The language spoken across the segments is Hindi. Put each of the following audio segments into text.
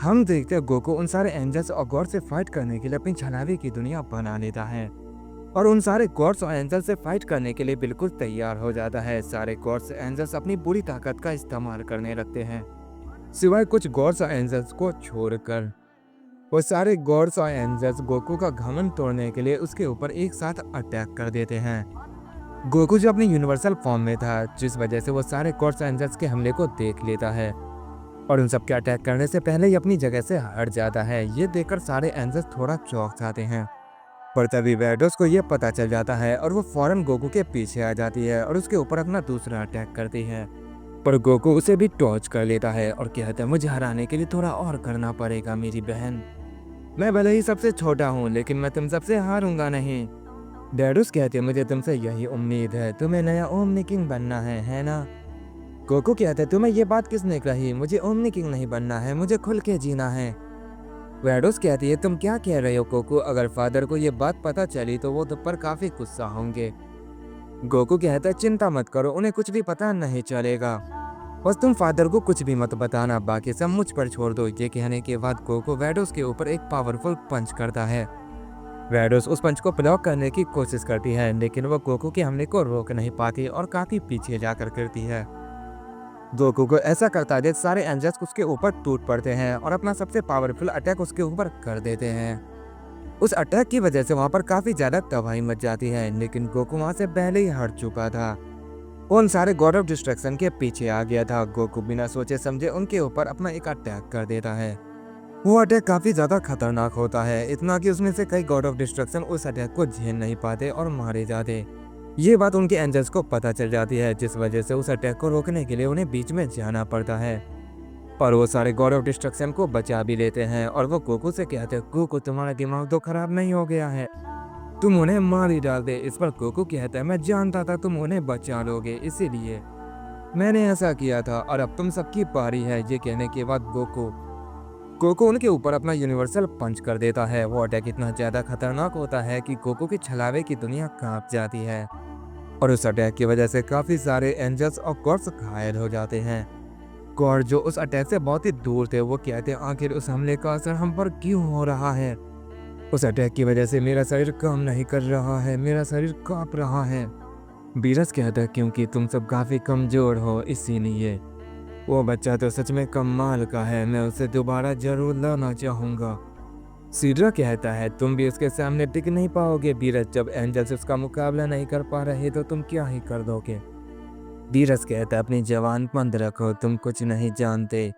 हम देखते हैं गोकू उन सारे एंजल्स और गॉड से फाइट करने के लिए अपनी छलावे की दुनिया बना लेता है और उन सारे गॉड्स और एंजल्स से फाइट करने के लिए बिल्कुल तैयार हो जाता है। सारे गॉड्स एंजल्स अपनी पूरी ताकत का इस्तेमाल करने लगते हैं सिवाय कुछ गॉड्स और एंजल्स को छोड़कर। वो सारे गॉड्स और एंजल्स गोकू का घमंड तोड़ने के लिए उसके ऊपर एक साथ अटैक कर देते हैं। गोकू जो अपनी यूनिवर्सल फॉर्म में था, जिस वजह से वो सारे गॉड्स और एंजल्स के हमले को देख लेता है और उन सब के अटैक करने से पहले ही अपनी जगह से हट जाता है। ये देखकर सारे एंजल्स थोड़ा चौंक जाते हैं, पर तभी वैडोस को ये पता चल जाता है और वो फौरन गोकू के पीछे आ जाती है और उसके ऊपर अपना दूसरा अटैक करती है। पर गोकू उसे भी टॉर्च कर लेता है और कहता है, मुझे हराने के लिए थोड़ा और करना पड़ेगा मेरी बहन। मैं भले ही सबसे छोटा हूँ लेकिन मैं तुम सबसे हारूंगा नहीं। डैडूस कहते हैं, मुझे तुमसे यही उम्मीद है, तुम्हें नया ओमनी किंग बनना है ना। गोकू कहते हैं, तुम्हें ये बात किसने कही? मुझे ओमनी किंग नहीं बनना है, मुझे खुल के जीना है। वैडोस कहती है, तुम क्या कह रहे हो गोकू? अगर फादर को ये बात पता चली तो वो तुम पर काफी गुस्सा होंगे। गोकू कहता है, चिंता मत करो, उन्हें कुछ भी पता नहीं चलेगा, बस तुम फादर को कुछ भी मत बताना, बाकी सब मुझ पर छोड़ दो। ये कहने के बाद गोकू वैडोस के ऊपर एक पावरफुल पंच करता है। वैडोस उस पंच को ब्लॉक करने की कोशिश करती है लेकिन वो गोकू के हमले को रोक नहीं पाती और काफी पीछे जाकर गिरती है। गोकू को ऐसा करता देख सारे एंजल्स उसके ऊपर टूट पड़ते हैं और अपना सबसे पावरफुल अटैक उसके ऊपर कर देते हैं। उस अटैक की वजह से वहां पर काफी ज्यादा तबाही मच जाती है, लेकिन गोकू वहां से पहले ही हट चुका था। वो उन सारे गॉड ऑफ डिस्ट्रक्शन के पीछे आ गया था। गोकू बिना सोचे समझे उनके ऊपर अपना एक अटैक कर देता है। वो अटैक काफी ज्यादा खतरनाक होता है, इतना कि उसमें से कई गॉड ऑफ डिस्ट्रक्शन उस अटैक को झेल नहीं पाते और मारे जाते। ये बात उनके एंजल्स को पता चल जाती है, जिस वजह से उस अटैक को रोकने के लिए उन्हें बीच में जाना पड़ता है। पर वो सारे गॉड ऑफ डिस्ट्रक्शन को बचा भी लेते हैं और वो गोकू से कहते हैं, गोकू तुम्हारा दिमाग तो खराब नहीं हो गया है, तुम उन्हें मार ही डाल दे। इस पर गोकू कहता है, मैं जानता था तुम उन्हें बचा लोगे, इसीलिए मैंने ऐसा किया था और अब तुम सबकी पारी है। ये कहने के बाद गोकू उनके ऊपर अपना यूनिवर्सल पंच कर देता है। वो अटैक इतना ज्यादा खतरनाक होता है कि गोकू की छलावे की दुनिया कांप जाती है और उस अटैक की वजह से काफी सारे एंजल्स और गॉड्स घायल हो जाते हैं। गॉड जो उस अटैक से बहुत ही दूर थे, वो कहते हैं, आखिर उस हमले का असर हम पर क्यों हो रहा है? उस अटैक की वजह से मेरा शरीर काम नहीं कर रहा है, मेरा शरीर कांप रहा है। बीरस कहता है, क्योंकि तुम सब काफी कमजोर हो इसीलिए। वो बच्चा तो सच में कमाल का है, मैं उसे दोबारा जरूर लाना चाहूंगा। सीड्रा कहता है, तुम भी उसके सामने टिक नहीं पाओगे बीरस, जब एंजल्स उसका मुकाबला नहीं कर पा रहे तो तुम क्या ही कर दोगे। बीरस कहता है, अपनी जवान बंद रखो, तुम कुछ नहीं जानते।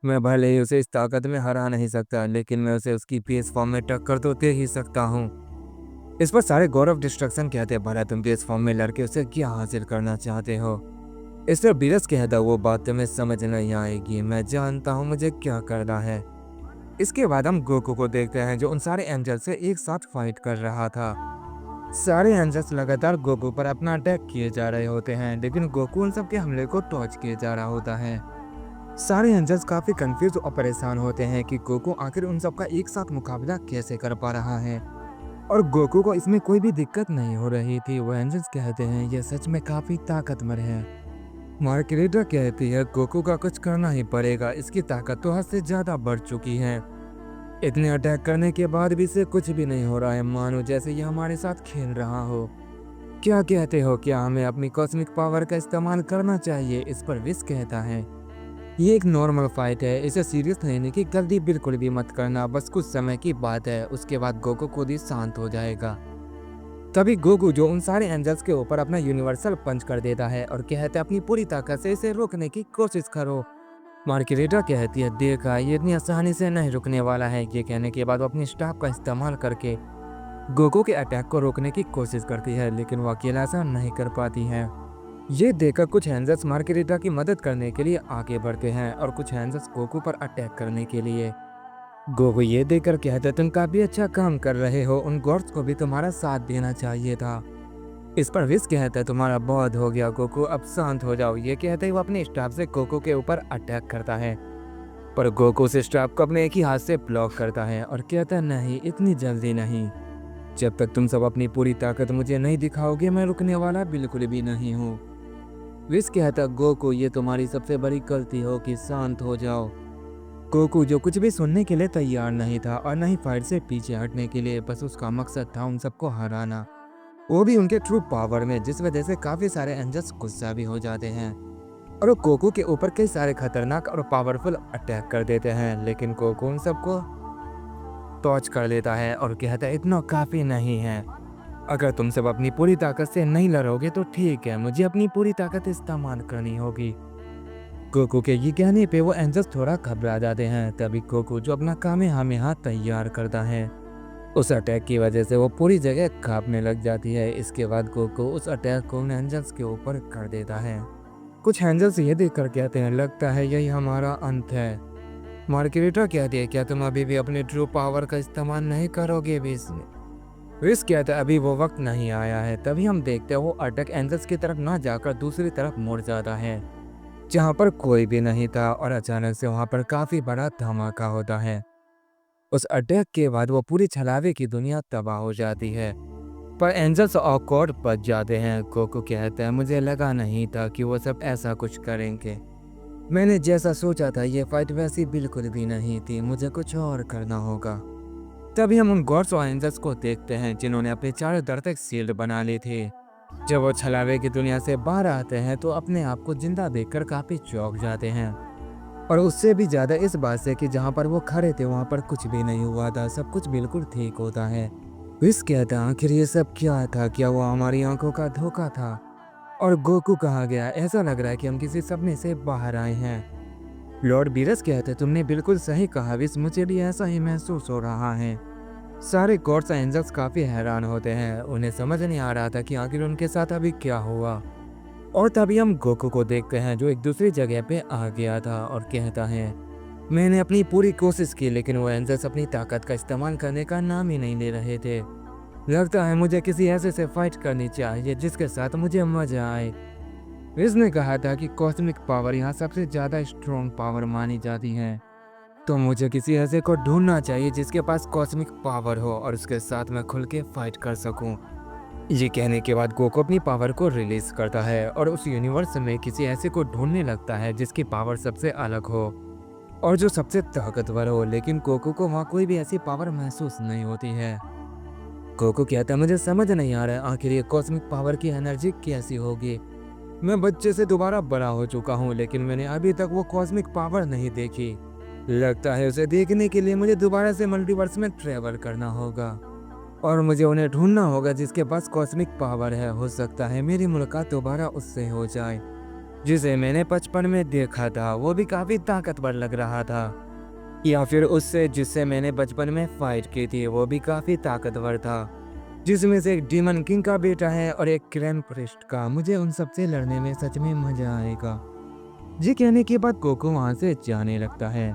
मैं भले ही उसे इस ताकत में हरा नहीं सकता, लेकिन मैं उसे उसकी बेस फॉर्म में टक्कर तो दे ही सकता हूँ। इस पर सारे गॉड ऑफ डिस्ट्रक्शन कहते हैं, भला तुम बेस फॉर्म में लड़के उसे क्या हासिल करना चाहते हो? इस पर बीरस कहता है, वो बात तुम्हें समझ नहीं आएगी, मैं जानता हूँ मुझे क्या करना है। इसके बाद हम गोकू को देखते हैं, जो उन सारे एंजल से एक साथ फाइट कर रहा था। सारे एंजल्स लगातार गोकू पर अपना अटैक किए जा रहे होते हैं, लेकिन गोकू उन सबके हमले को टॉर्च किए जा रहा होता है। सारे एंजल्स काफी कंफ्यूज और परेशान होते हैं कि गोकू आखिर उन सबका एक साथ मुकाबला कैसे कर पा रहा है, और गोकू को इसमें कोई भी दिक्कत नहीं हो रही थी। वो एंजल्स कहते हैं, यह सच में काफी ताकतवर है। मार्गरेटा कहती है, गोकू का कुछ करना ही पड़ेगा, इसकी ताकत तो हद से ज्यादा बढ़ चुकी है। इतने अटैक करने के बाद भी इसे कुछ भी नहीं हो रहा है, मानो जैसे ये हमारे साथ खेल रहा हो। क्या कहते हो, क्या हमें अपनी कॉस्मिक पावर का इस्तेमाल करना चाहिए? इस पर विस कहता है, ये एक नॉर्मल फाइट है, इसे सीरियस लेने की गलती बिल्कुल भी मत करना, बस कुछ समय की बात है, उसके बाद गोकू खुद ही शांत हो जाएगा। तभी गोकू जो उन सारे एंजल्स के ऊपर अपना यूनिवर्सल पंच कर देता है और कहता है, अपनी पूरी ताकत से इसे रोकने की कोशिश करो। मार्गरेटा कहती है, देखा, ये इतनी आसानी से नहीं रुकने वाला है। ये कहने के बाद वो अपनी स्टाफ का इस्तेमाल करके गोकू के अटैक को रोकने की कोशिश करती है, लेकिन वो अकेला ऐसा नहीं कर पाती है। ये देखकर कुछ एंजल्स मार्गरेटा की मदद करने के लिए आगे बढ़ते हैं और कुछ एंजल्स गोकू पर अटैक करने के लिए। गोकू ये देखकर कहता है, तुम काफी अच्छा काम कर रहे हो, उन गॉड्स को भी तुम्हारा साथ देना चाहिए था। इस पर विस कहता है, तुम्हारा बहुत हो गया गोकू, अब शांत हो जाओ। ये कहते ही वो अपने स्टाफ से गोकू के ऊपर अटैक करता है, पर गोकू उस स्टाफ को अपने एक ही हाथ से ब्लॉक करता है और कहता है, नहीं, इतनी जल्दी नहीं, जब तक तुम सब अपनी पूरी ताकत मुझे नहीं दिखाओगे मैं रुकने वाला बिल्कुल भी नहीं हूँ। विस कहता है, गोकू, ये तुम्हारी सबसे बड़ी गलती होगी, शांत हो जाओ। गोकू जो कुछ भी सुनने के लिए तैयार नहीं था और न ही फाइट से पीछे हटने के लिए, बस उसका मकसद था उन सबको हराना, वो भी उनके ट्रू पावर में, जिस वजह से काफी सारे एंजल्स गुस्सा भी हो जाते हैं और वो गोकू के ऊपर कई सारे खतरनाक और पावरफुल अटैक कर देते हैं। लेकिन गोकू उन सबको टॉर्च कर लेता है और कहता है इतना काफी नहीं है, अगर तुम सब अपनी पूरी ताकत से नहीं लड़ोगे तो ठीक है, मुझे अपनी पूरी ताकत इस्तेमाल करनी होगी। गोकू के ये कहने पे वो एंजल्स थोड़ा घबरा जाते हैं। तभी गोकू जो अपना कामेहामेहा तैयार करता है, उस अटैक की वजह से वो पूरी जगह कांपने लग जाती है। इसके बाद गोकू उस अटैक को उन एंजल्स के ऊपर कर देता है। कुछ एंजल्स ये देख कर कहते हैं लगता है यही हमारा अंत है। मार्गरेटा कहती है क्या तुम अभी भी अपने ट्रू पावर का इस्तेमाल नहीं करोगे विस कहता है अभी वो वक्त नहीं आया है। तभी हम देखते हैं वो अटैक एंजल्स की तरफ ना जाकर दूसरी तरफ मुड़ जाता है, जहाँ पर कोई भी नहीं था और अचानक से वहाँ पर काफी बड़ा धमाका होता है। उस अटैक के बाद वो पूरी छलावे की दुनिया तबाह हो जाती है, पर एंजल्स और गॉड बच जाते हैं। गोकू कहता है मुझे लगा नहीं था कि वो सब ऐसा कुछ करेंगे, मैंने जैसा सोचा था ये फाइट वैसी बिल्कुल भी नहीं थी, मुझे कुछ और करना होगा। तभी हम उन गॉड्स और एंजल्स को देखते हैं जिन्होंने अपने चारों तरफ एक शील्ड बना ली थी। जब वो छलावे की दुनिया से बाहर आते हैं तो अपने आप को जिंदा देखकर काफी चौंक जाते हैं, और उससे भी ज्यादा इस बात से कि जहाँ पर वो खड़े थे वहाँ पर कुछ भी नहीं हुआ था, सब कुछ बिल्कुल ठीक होता है। विस कहता आखिर ये सब क्या था, क्या वो हमारी आंखों का धोखा था और गोकू कहाँ गया, ऐसा लग रहा है कि हम किसी सपने से बाहर आए हैं। लॉर्ड बीरस कहते तुमने बिल्कुल सही कहा विस, मुझे भी ऐसा ही महसूस हो रहा है। सारे गॉड्स और एंजल्स काफी हैरान होते हैं, उन्हें समझ नहीं आ रहा था कि आखिर उनके साथ अभी क्या हुआ। और तभी हम गोकू को देखते हैं जो एक दूसरी जगह पे आ गया था और कहता है मैंने अपनी पूरी कोशिश की लेकिन वो एंजल्स अपनी ताकत का इस्तेमाल करने का नाम ही नहीं ले रहे थे। लगता है मुझे किसी ऐसे से फाइट करनी चाहिए जिसके साथ मुझे मजा आए। इसने कहा था कि कॉस्मिक पावर यहाँ सबसे ज़्यादा स्ट्रॉन्ग पावर मानी जाती है, तो मुझे किसी ऐसे को ढूंढना चाहिए जिसके पास कॉस्मिक पावर हो और उसके साथ मैं खुल के फाइट कर सकूं। ये कहने के बाद गोकू अपनी पावर को रिलीज करता है और उस यूनिवर्स में किसी ऐसे को ढूंढने लगता है जिसकी पावर सबसे अलग हो और जो सबसे ताकतवर हो। लेकिन गोकू को वहाँ कोई भी ऐसी पावर महसूस नहीं होती है। गोकू कहता है मुझे समझ नहीं आ रहा है आखिर ये कॉस्मिक पावर की एनर्जी कैसी होगी। मैं बच्चे से दोबारा बड़ा हो चुका हूँ लेकिन मैंने अभी तक वो कॉस्मिक पावर नहीं देखी। लगता है उसे देखने के लिए मुझे दोबारा से मल्टीवर्स में ट्रेवल करना होगा और मुझे उन्हें ढूंढना होगा जिसके पास कॉस्मिक पावर है। हो सकता है मेरी मुलाकात दोबारा उससे हो जाए जिसे मैंने बचपन में देखा था, वो भी काफ़ी ताकतवर लग रहा था, या फिर उससे जिससे मैंने बचपन में फाइट की थी वो भी काफ़ी ताकतवर था, जिसमें से एक डीमन किंग का बेटा है और एक ग्रैंड प्रिस्ट का। मुझे उन सबसे लड़ने में सच में मजा आएगा। ये कहने के बाद गोकू वहाँ से जाने लगता है।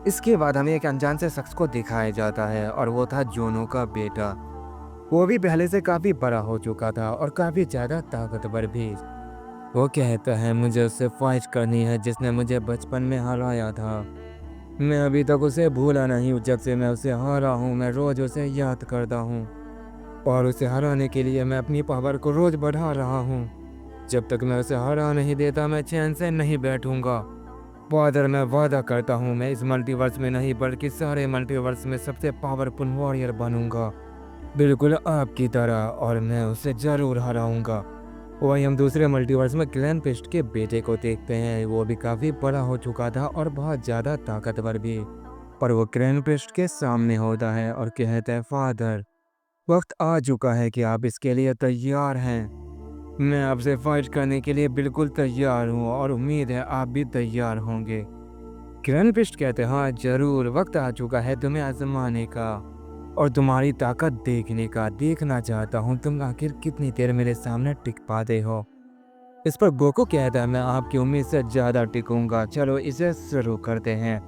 इसके बाद हमें एक अनजान से शख्स को दिखाया जाता है और वो था जोनो का बेटा। वो भी पहले से काफ़ी बड़ा हो चुका था और काफ़ी ज़्यादा ताकतवर भी। वो कहता है मुझे उससे फाइट करनी है जिसने मुझे बचपन में हराया था। मैं अभी तक उसे भूला नहीं हूँ, जब से मैं उसे हारा हूँ मैं रोज़ उसे याद करता हूँ और उसे हराने के लिए मैं अपनी पावर को रोज़ बढ़ा रहा हूँ। जब तक मैं उसे हरा नहीं देता मैं चैन से नहीं बैठूंगा। फादर मैं वादा करता हूँ मैं इस मल्टीवर्स में नहीं बल्कि सारे मल्टीवर्स में सबसे पावरफुल वॉरियर बनूंगा, बिल्कुल आपकी तरह, और मैं उसे ज़रूर हराऊंगा। वही हम दूसरे मल्टीवर्स में ग्रैंड प्रिस्ट के बेटे को देखते हैं। वो भी काफ़ी बड़ा हो चुका था और बहुत ज़्यादा ताकतवर भी, पर वो ग्रैंड प्रिस्ट के सामने होता है और कहता है फादर वक्त आ चुका है कि आप इसके लिए तैयार हैं। मैं आपसे फाइट करने के लिए बिल्कुल तैयार हूँ और उम्मीद है आप भी तैयार होंगे। ग्रैंड प्रिस्ट कहते हैं हाँ जरूर, वक्त आ चुका है तुम्हें आजमाने का और तुम्हारी ताकत देखने का। देखना चाहता हूँ तुम आखिर कितनी देर मेरे सामने टिक पाते हो। इस पर गोकू कहता है मैं आपकी उम्मीद से ज़्यादा टिकूंगा, चलो इसे शुरू करते हैं।